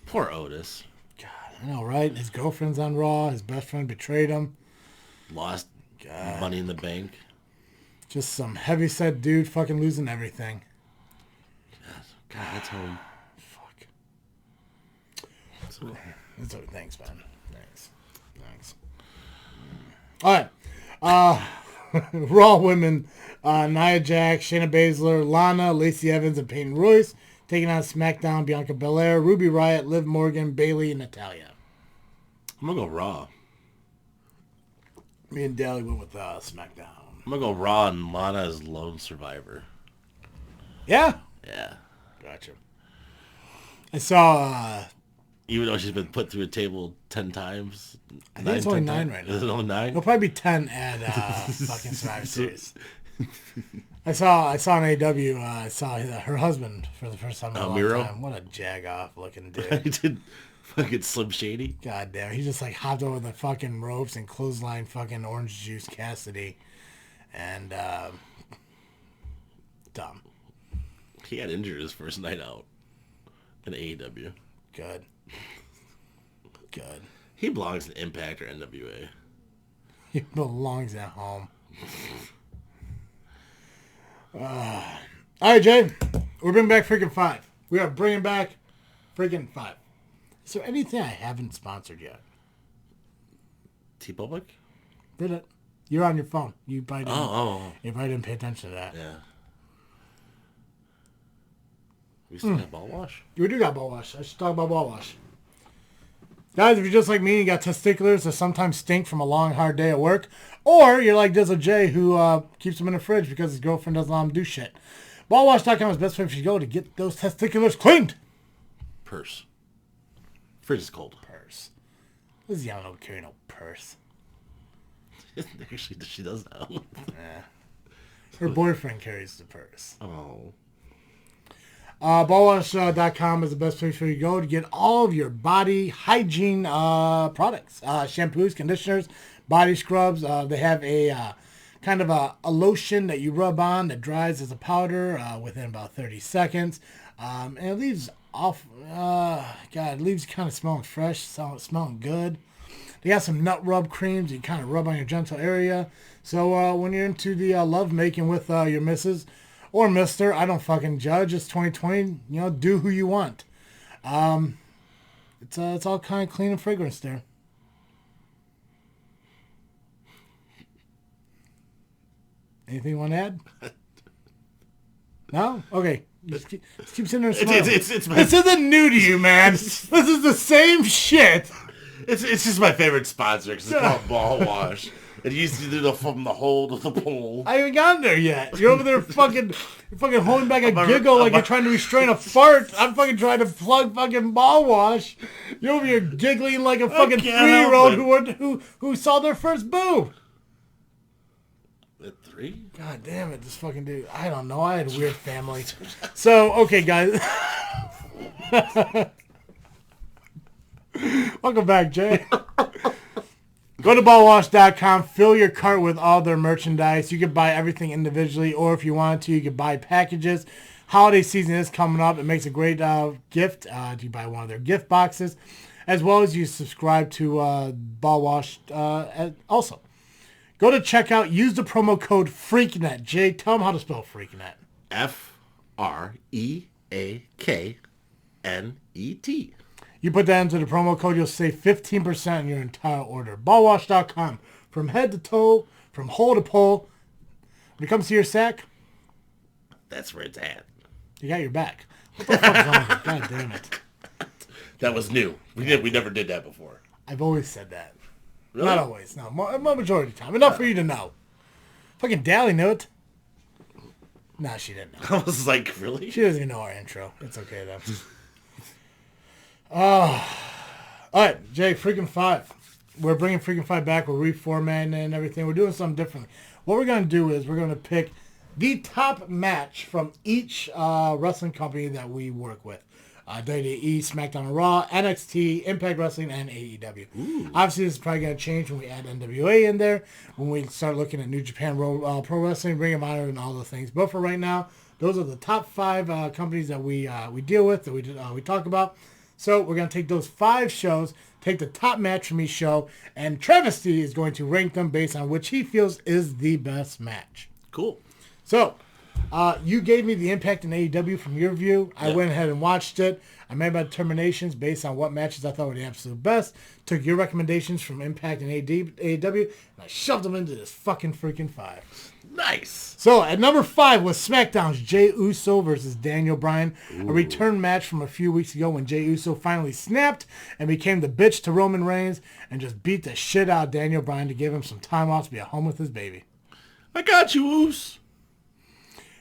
Poor Otis. God, I know, right? His girlfriend's on Raw. His best friend betrayed him. Lost Money in the Bank. Just some heavyset dude fucking losing everything. God, that's home. Fuck. It's okay. Thanks, man. Thanks. All right. Raw women. Nia Jax, Shayna Baszler, Lana, Lacey Evans, and Peyton Royce. Taking on SmackDown, Bianca Belair, Ruby Riott, Liv Morgan, Bayley, and Natalya. I'm going to go Raw. Me and Dally went with SmackDown. I'm going to go Raw and Lana as lone survivor. Yeah? Yeah. Gotcha. I saw... Even though she's been put through a table 10 times. I think it's only 9 right now. Is it only 9? It'll probably be 10 at fucking Survivor Series. I saw on AW, I saw her husband for the first time in a long Miro? time. What a jag-off looking dude. He did fucking Slim Shady. God damn, he just like hopped over the fucking ropes and clothesline fucking Orange Juice Cassidy. And, dumb. He got injured his first night out in AEW. Good. He belongs in Impact or NWA. He belongs at home. All right, Jay. We're bringing back Freakin' 5. We are bringing back Freakin' 5. Is there anything I haven't sponsored yet? T-Public? Did it? You're on your phone. You probably didn't, you probably didn't pay attention to that. Yeah. We still have ball wash? We do got ball wash. I should talk about ball wash. Guys, if you're just like me and you got testiculars that sometimes stink from a long, hard day at work, or you're like Dizzle J who keeps them in the fridge because his girlfriend doesn't let him do shit, ballwash.com is the best place for you to go to get those testiculars cleaned. Purse. Fridge is cold. Purse. Lizzie, I don't carry no purse. Actually, she does now. Yeah. Her boyfriend carries the purse. Oh. Ballwash.com is the best place for you to go to get all of your body hygiene products. Shampoos, conditioners, body scrubs. They have a kind of a lotion that you rub on that dries as a powder within about 30 seconds. And it leaves off, it leaves kind of smelling fresh, smelling good. They got some nut rub creams you kind of rub on your gentle area. So when you're into the love making with your missus or mister, I don't fucking judge. It's 2020. You know, do who you want. It's all kind of clean and fragrance there. Anything you want to add? No? Okay. Just keep sitting there and smiling. This isn't new to you, man. This is the same shit. It's just my favorite sponsor because it's called Ball Wash. It used to do from the hole to the pole. I haven't gotten there yet. You're over there fucking holding back a giggle like you're trying to restrain a fart. I'm fucking trying to plug fucking Ball Wash. You're over here giggling like a fucking 3-year-old who saw their first boob. At 3? God damn it, this fucking dude. I don't know. I had a weird family. So, okay, guys. Welcome back, Jay. Go to ballwash.com, fill your cart with all their merchandise. You can buy everything individually, or if you want to, you can buy packages. Holiday season is coming up. It makes a great gift. You buy one of their gift boxes, as well as you subscribe to Ball Wash also. Go to checkout. Use the promo code FreakNet. Jay, tell them how to spell FreakNet. FREAKNET. You put that into the promo code, you'll save 15% on your entire order. Ballwash.com. From head to toe, from hole to pole. When it comes to your sack, that's where it's at. You got your back. What the fuck is wrong with you? God damn it. That was new. We never did that before. I've always said that. Really? Not always. No, majority of the time. Enough for you to know. Fucking Dally knew it. Nah, she didn't know. I was like, really? She doesn't even know our intro. It's okay, though. All right, Jay, Freakin' 5. We're bringing Freakin' 5 back. We're reformatting and everything. We're doing something different. What we're going to do is we're going to pick the top match from each wrestling company that we work with. WWE, SmackDown and Raw, NXT, Impact Wrestling, and AEW. Ooh. Obviously, this is probably going to change when we add NWA in there, when we start looking at New Japan Pro Wrestling, Ring of Honor, and all the things. But for right now, those are the top 5 companies that we deal with, that we talk about. So we're going to take those 5 shows, take the top match from each show, and Travesty is going to rank them based on which he feels is the best match. Cool. So, you gave me the Impact and AEW from your view. I went ahead and watched it. I made my determinations based on what matches I thought were the absolute best. Took your recommendations from Impact and AEW, and I shoved them into this fucking freaking 5. Nice. So, at number 5 was SmackDown's Jey Uso versus Daniel Bryan. Ooh. A return match from a few weeks ago when Jey Uso finally snapped and became the bitch to Roman Reigns and just beat the shit out of Daniel Bryan to give him some time off to be at home with his baby. I got you, Oos.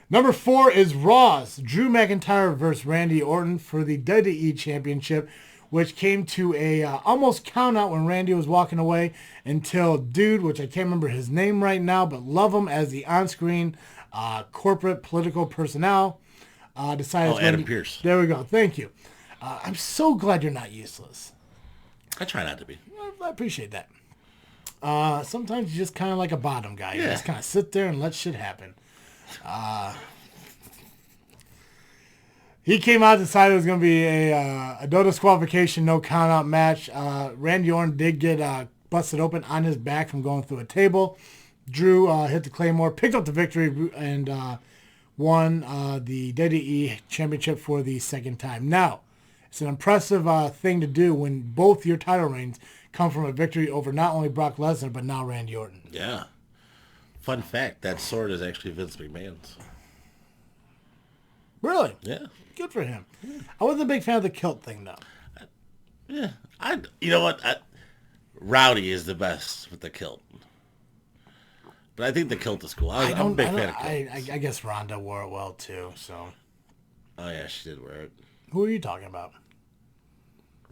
Number 4 is Raw's Drew McIntyre versus Randy Orton for the WWE Championship, which came to a almost count out when Randy was walking away until dude, which I can't remember his name right now, but love him as the on-screen corporate political personnel, decided... Adam Pearce. There we go. Thank you. I'm so glad you're not useless. I try not to be. I appreciate that. Sometimes you're just kind of like a bottom guy. You Yeah. just kind of sit there and let shit happen. He came out and decided it was going to be a no disqualification, no count out match. Randy Orton did get busted open on his back from going through a table. Drew hit the Claymore, picked up the victory, and won the WWE Championship for the second time. Now, it's an impressive thing to do when both your title reigns come from a victory over not only Brock Lesnar, but now Randy Orton. Yeah. Fun fact, that sword is actually Vince McMahon's. Really? Yeah. Good for him. I wasn't a big fan of the kilt thing, though. Yeah. You know what? Rowdy is the best with the kilt. But I think the kilt is cool. I'm a big fan of kilts. I guess Ronda wore it well, too, so. Oh, yeah, she did wear it. Who are you talking about?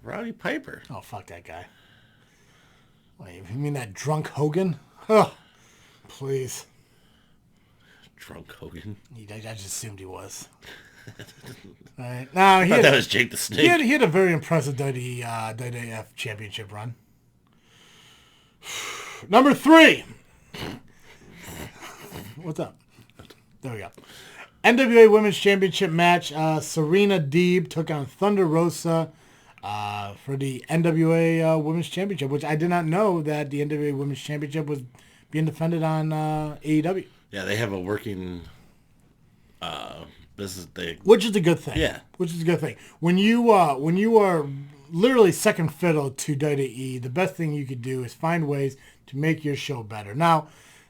Rowdy Piper. Oh, fuck that guy. Wait, you mean that drunk Hogan? Oh, please. Drunk Hogan? I just assumed he was. All right. Now, I thought that was Jake the Snake. He had a very impressive WWF Championship run. Number 3. What's up? There we go. NWA Women's Championship match. Serena Deeb took on Thunder Rosa for the NWA Women's Championship, which I did not know that the NWA Women's Championship was being defended on AEW. Yeah, they have a working business thing. Which is a good thing. Yeah. Which is a good thing. When you are literally second fiddle to WWE, the best thing you could do is find ways to make your show better. Now,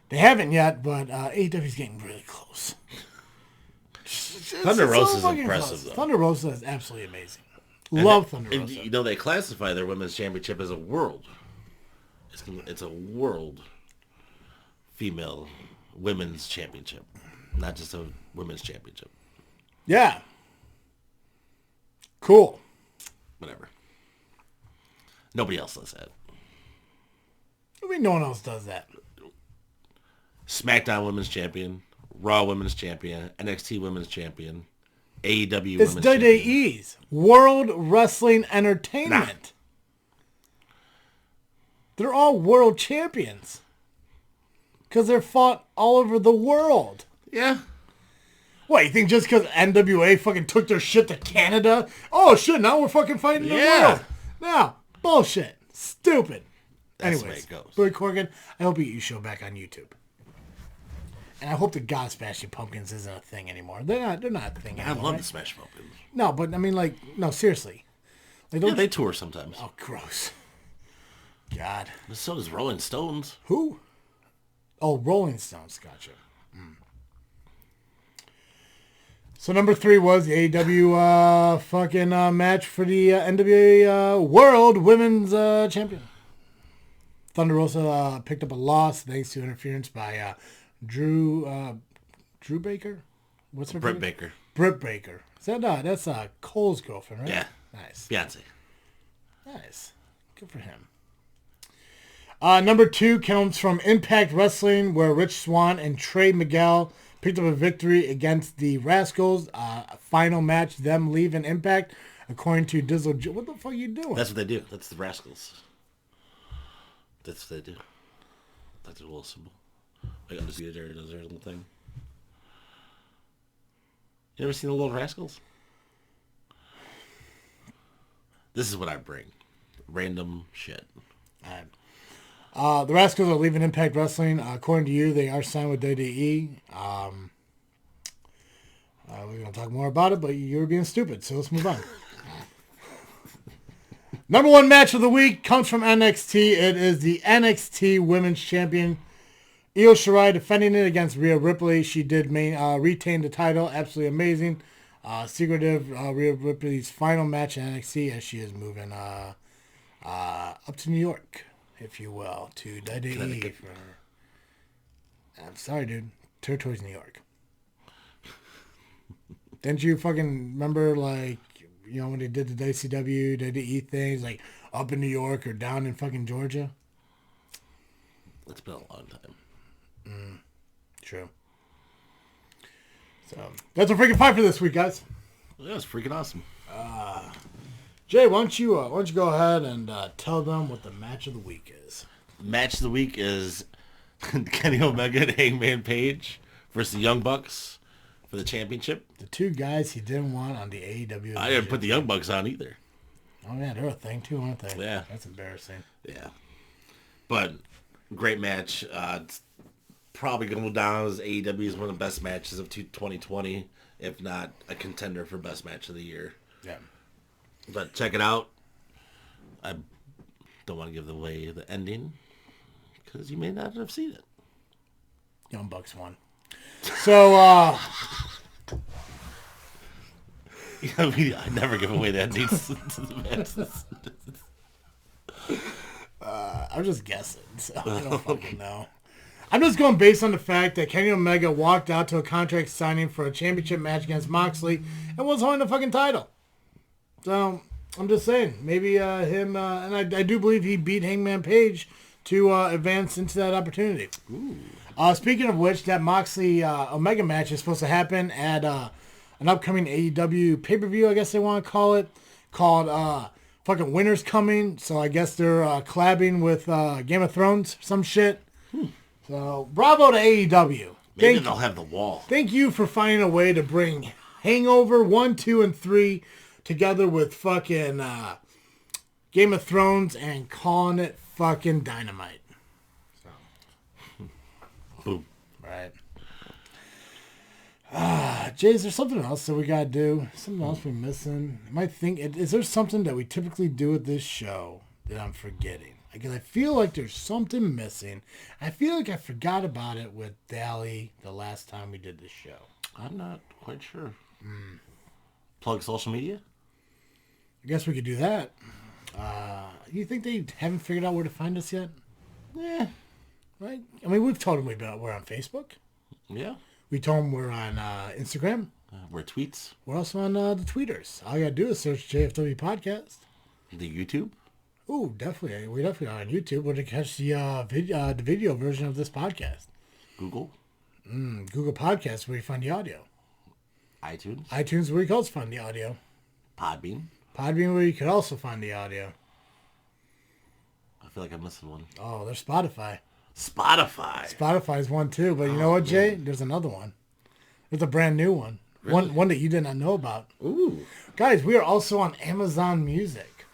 they haven't yet, but AEW's getting really close. Thunder Rosa is impressive, though. Thunder Rosa is absolutely amazing. Love Thunder Rosa. You know, they classify their women's championship as a world. It's a world female women's championship, not just a women's championship. Yeah. Cool. Whatever. Nobody else does that. I mean, no one else does that. SmackDown Women's Champion, Raw Women's Champion, NXT Women's Champion, AEW It's Women's Champion. It's WWE's World Wrestling Entertainment. Nah. They're all world champions. Because they're fought all over the world. Yeah. What, you think just because NWA fucking took their shit to Canada? Oh, shit, now we're fucking fighting the world. No, bullshit. Stupid. That's Anyways, the way it goes. Billy Corgan, I hope you get your show back on YouTube. And I hope the God Smashing Pumpkins isn't a thing anymore. They're not a thing anymore. I love right? the Smash Pumpkins. No, but I mean, like, no, seriously. Like, Yeah, they tour sometimes. Oh, gross. God. So does Rolling Stones. Who? Oh, Rolling Stones. Gotcha. So number 3 was the AEW fucking match for the NWA World Women's Champion. Thunder Rosa picked up a loss thanks to interference by Drew Baker. What's her name? Britt Baker. Britt Baker. Is that that's Cole's girlfriend, right? Yeah. Nice. Beyonce. Nice. Good for him. Number 2 comes from Impact Wrestling, where Rich Swann and Trey Miguel picked up a victory against the Rascals. Final match, them leaving Impact, according to Dizzle J. What the fuck are you doing? That's what they do. That's the Rascals. That's what they do. Like their little symbol. Like Undisputed does their little thing. You ever seen the Little Rascals? This is what I bring. Random shit. The Rascals are leaving Impact Wrestling. According to you, they are signed with WWE. We're going to talk more about it, but you're being stupid, so let's move on. Number 1 match of the week comes from NXT. It is the NXT Women's Champion, Io Shirai, defending it against Rhea Ripley. She did retain the title. Absolutely amazing. Secretive Rhea Ripley's final match in NXT as she is moving up to New York, if you will, to WWE. I'm sorry, dude. Territory's New York. Didn't you fucking remember, like, you know, when they did the WCW, WWE things, like, up in New York or down in fucking Georgia? It's been a long time. True. So, that's a freaking fight for this week, guys. Yeah, it's freaking awesome. Jay, why don't you go ahead and tell them what the match of the week is? Match of the week is Kenny Omega and Hangman Page versus the Young Bucks for the championship. The 2 guys he didn't want on the AEW. I didn't put the Young Bucks on either. Oh, yeah, they're a thing, too, aren't they? Yeah. That's embarrassing. Yeah. But great match. probably going to go down as AEW is one of the best matches of 2020, if not a contender for best match of the year. Yeah. But check it out. I don't want to give away the ending because you may not have seen it. Young Bucks won. So, I never give away the endings to the matches. I'm just guessing, so I don't fucking know. I'm just going based on the fact that Kenny Omega walked out to a contract signing for a championship match against Moxley and was holding the fucking title. So, I'm just saying, maybe him, and I do believe he beat Hangman Page to advance into that opportunity. Ooh. Speaking of which, that Moxley Omega match is supposed to happen at an upcoming AEW pay-per-view, I guess they want to call it, called fucking Winter's Coming. So I guess they're collabing with Game of Thrones, some shit. So bravo to AEW. Maybe they'll have the wall. Thank you for finding a way to bring Hangover 1, 2, and 3 together with fucking Game of Thrones and calling it fucking Dynamite. Boom. Right. Jay, is there something else that we gotta do? Something else we're missing? Is there something that we typically do at this show that I'm forgetting? Because I feel like there's something missing. I feel like I forgot about it with Dally the last time we did this show. I'm not quite sure. Plug social media? I guess we could do that. You think they haven't figured out where to find us yet? Yeah. Right? I mean, we've told them we're on Facebook. Yeah. We told them we're on Instagram. We're tweets. We're also on the tweeters. All you gotta do is search JFW Podcast. The YouTube. Ooh, definitely. We definitely are on YouTube. We're to catch the video version of this podcast. Google. Google Podcasts, where you find the audio. iTunes. iTunes, where you can also find the audio. Podbean. Podbean, where you could also find the audio. I feel like I'm missing one. Oh, there's Spotify. Spotify's one too, but you know what, Jay? There's another one. There's a brand new one. Really? One that you did not know about. Ooh. Guys, we are also on Amazon Music.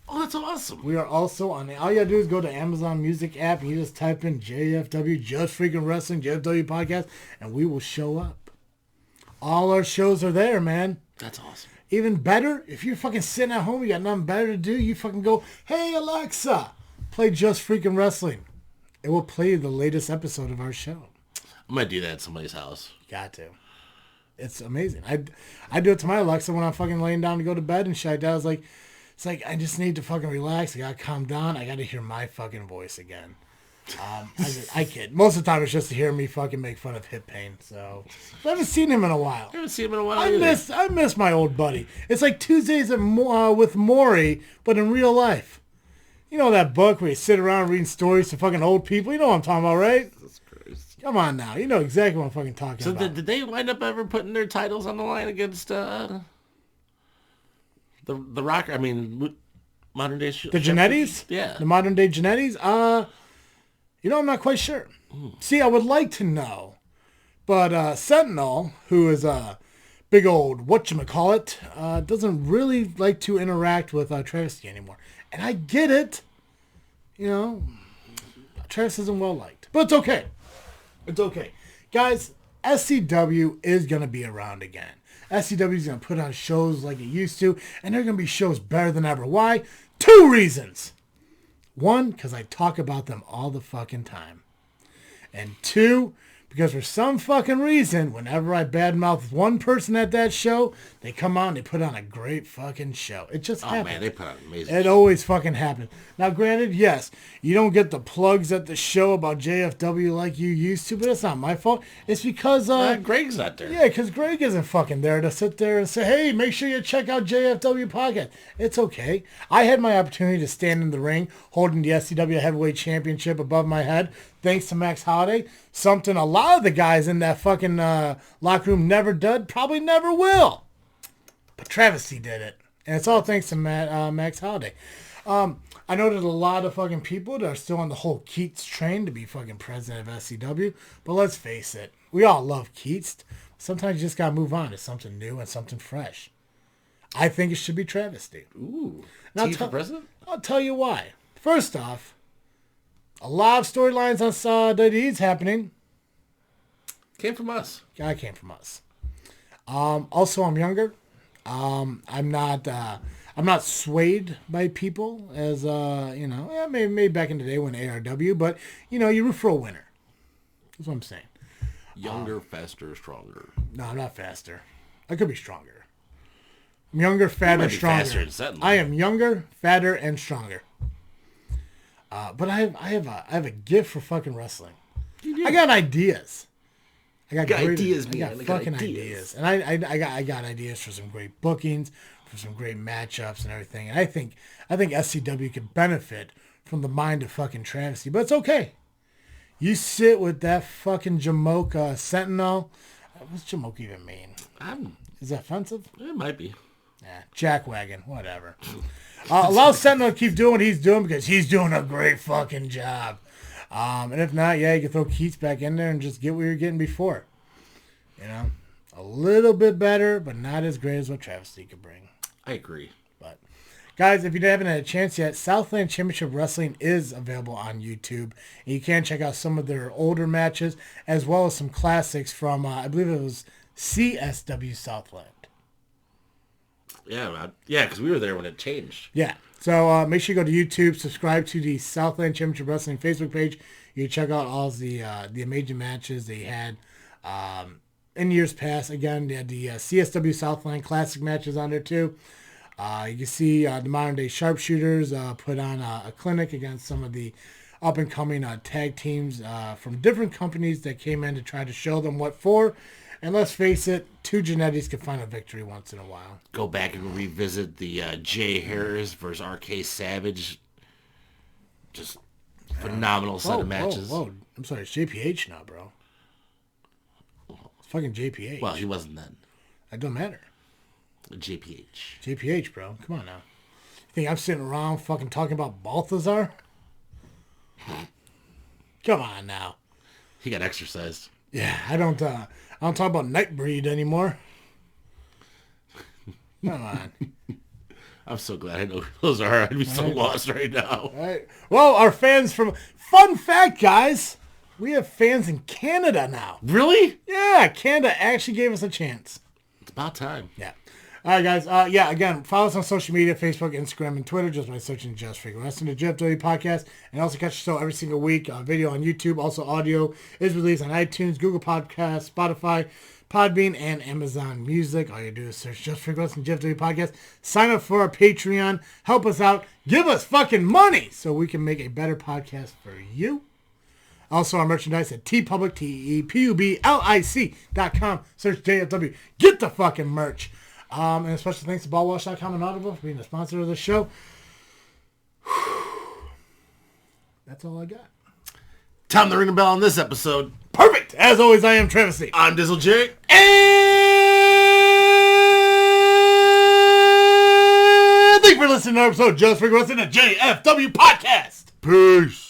Oh, that's awesome. We are also on all you gotta do is go to Amazon Music app and you just type in JFW, Just Freakin' Wrestling, JFW Podcast, and we will show up. All our shows are there, man. That's awesome. Even better, if you're fucking sitting at home, you got nothing better to do, you fucking go, hey Alexa, play Just Freakin' Wrestling. It will play the latest episode of our show. I might do that at somebody's house. Got to. It's amazing. I do it to my Alexa when I'm fucking laying down to go to bed and shit like that. It's like I just need to fucking relax. I gotta calm down. I gotta hear my fucking voice again. I kid. Most of the time it's just to hear me fucking make fun of Hip Pain. So I haven't seen him in a while. I miss my old buddy. It's like Tuesdays with Maury, but in real life. You know that book where you sit around reading stories to fucking old people? You know what I'm talking about, right? Jesus Christ. Come on now. You know exactly what I'm fucking talking about. So did they wind up ever putting their titles on the line against the Rocker? I mean, modern day... The Genettis? Yeah. The modern day Genettis? You know, I'm not quite sure. See, I would like to know. But Sentinel, who is a big old whatchamacallit, doesn't really like to interact with Travesty anymore. And I get it. You know, Travis isn't well liked. But it's okay. It's okay. Guys, SCW is going to be around again. SCW is going to put on shows like it used to. And they're going to be shows better than ever. Why? 2 reasons. 1, because I talk about them all the fucking time. And 2, because for some fucking reason, whenever I badmouth one person at that show, they come on and they put on a great fucking show. It just happens. Oh, man, they put on an amazing It show. always fucking happens. Now, granted, yes, you don't get the plugs at the show about JFW like you used to, but it's not my fault. It's because... Greg's not there. Yeah, because Greg isn't fucking there to sit there and say, hey, make sure you check out JFW Podcast. It's okay. I had my opportunity to stand in the ring holding the SCW Heavyweight Championship above my head, thanks to Max Holiday. Something a lot of the guys in that fucking locker room never did, probably never will. But Travesty did it. And it's all thanks to Max Holiday. I know there's a lot of fucking people that are still on the whole Keats train to be fucking president of SCW. But let's face it. We all love Keats. Sometimes you just got to move on to something new and something fresh. I think it should be Travesty. Ooh. And For president? I'll tell you why. First off, a lot of storylines on WWE's happening. Came from us. I came from us. Also, I'm younger. I'm not swayed by people as maybe back in the day when ARW, but you root for a winner. That's what I'm saying. Younger, faster, stronger. No, I'm not faster. I could be stronger. I'm younger, fatter, stronger. I am younger, fatter, and stronger. But I have a gift for fucking wrestling. I got ideas. I got fucking ideas. And I got ideas for some great bookings, for some great matchups and everything. And I think SCW could benefit from the mind of fucking Travesty. But it's okay. You sit with that fucking Jamoke Sentinel. What's Jamoke even mean? Is that offensive? It might be. Yeah, jackwagon, whatever. Allow Sentinel to keep doing what he's doing because he's doing a great fucking job. And if not, you can throw Keats back in there and just get what you're getting before. A little bit better, but not as great as what Travesty could bring. I agree. But, guys, if you haven't had a chance yet, Southland Championship Wrestling is available on YouTube. And you can check out some of their older matches, as well as some classics from, I believe it was CSW Southland. Yeah, because we were there when it changed. Yeah. So make sure you go to YouTube, subscribe to the Southland Championship Wrestling Facebook page. You can check out all the amazing matches they had in years past. Again, they had the CSW Southland Classic matches on there too. You can see the modern day sharpshooters put on a clinic against some of the up and coming tag teams from different companies that came in to try to show them what for. And let's face it, two Genettis can find a victory once in a while. Go back and revisit the Jay Harris versus RK Savage. Just phenomenal set of matches. Whoa. I'm sorry, it's JPH now, bro. It's fucking JPH. Well, he wasn't then. That don't matter. JPH. JPH, bro. Come on now. You think I'm sitting around fucking talking about Balthazar? Come on now. He got exercised. Yeah, I don't talk about Nightbreed anymore. Come on. I'm so glad I know who those are. I'd be so lost right now. All right. Well, our fans from... Fun fact, guys. We have fans in Canada now. Really? Yeah, Canada actually gave us a chance. It's about time. Yeah. All right, guys. Again, follow us on social media, Facebook, Instagram, and Twitter, just by searching Just Freakin. Listen to GFW Podcast, and also catch the show every single week. Video on YouTube. Also, audio is released on iTunes, Google Podcasts, Spotify, Podbean, and Amazon Music. All you do is search Just Freakin and GFW Podcast. Sign up for our Patreon. Help us out. Give us fucking money so we can make a better podcast for you. Also, our merchandise at TeePublic, TeePublic.com. Search JFW. Get the fucking merch. And a special thanks to BallWash.com and Audible for being the sponsor of the show. That's all I got. Time to ring the bell on this episode. Perfect. As always, I am Travesty. I'm Dizzle J. And thank you for listening to our episode of Just Freakin' Wrestling, the JFW Podcast. Peace.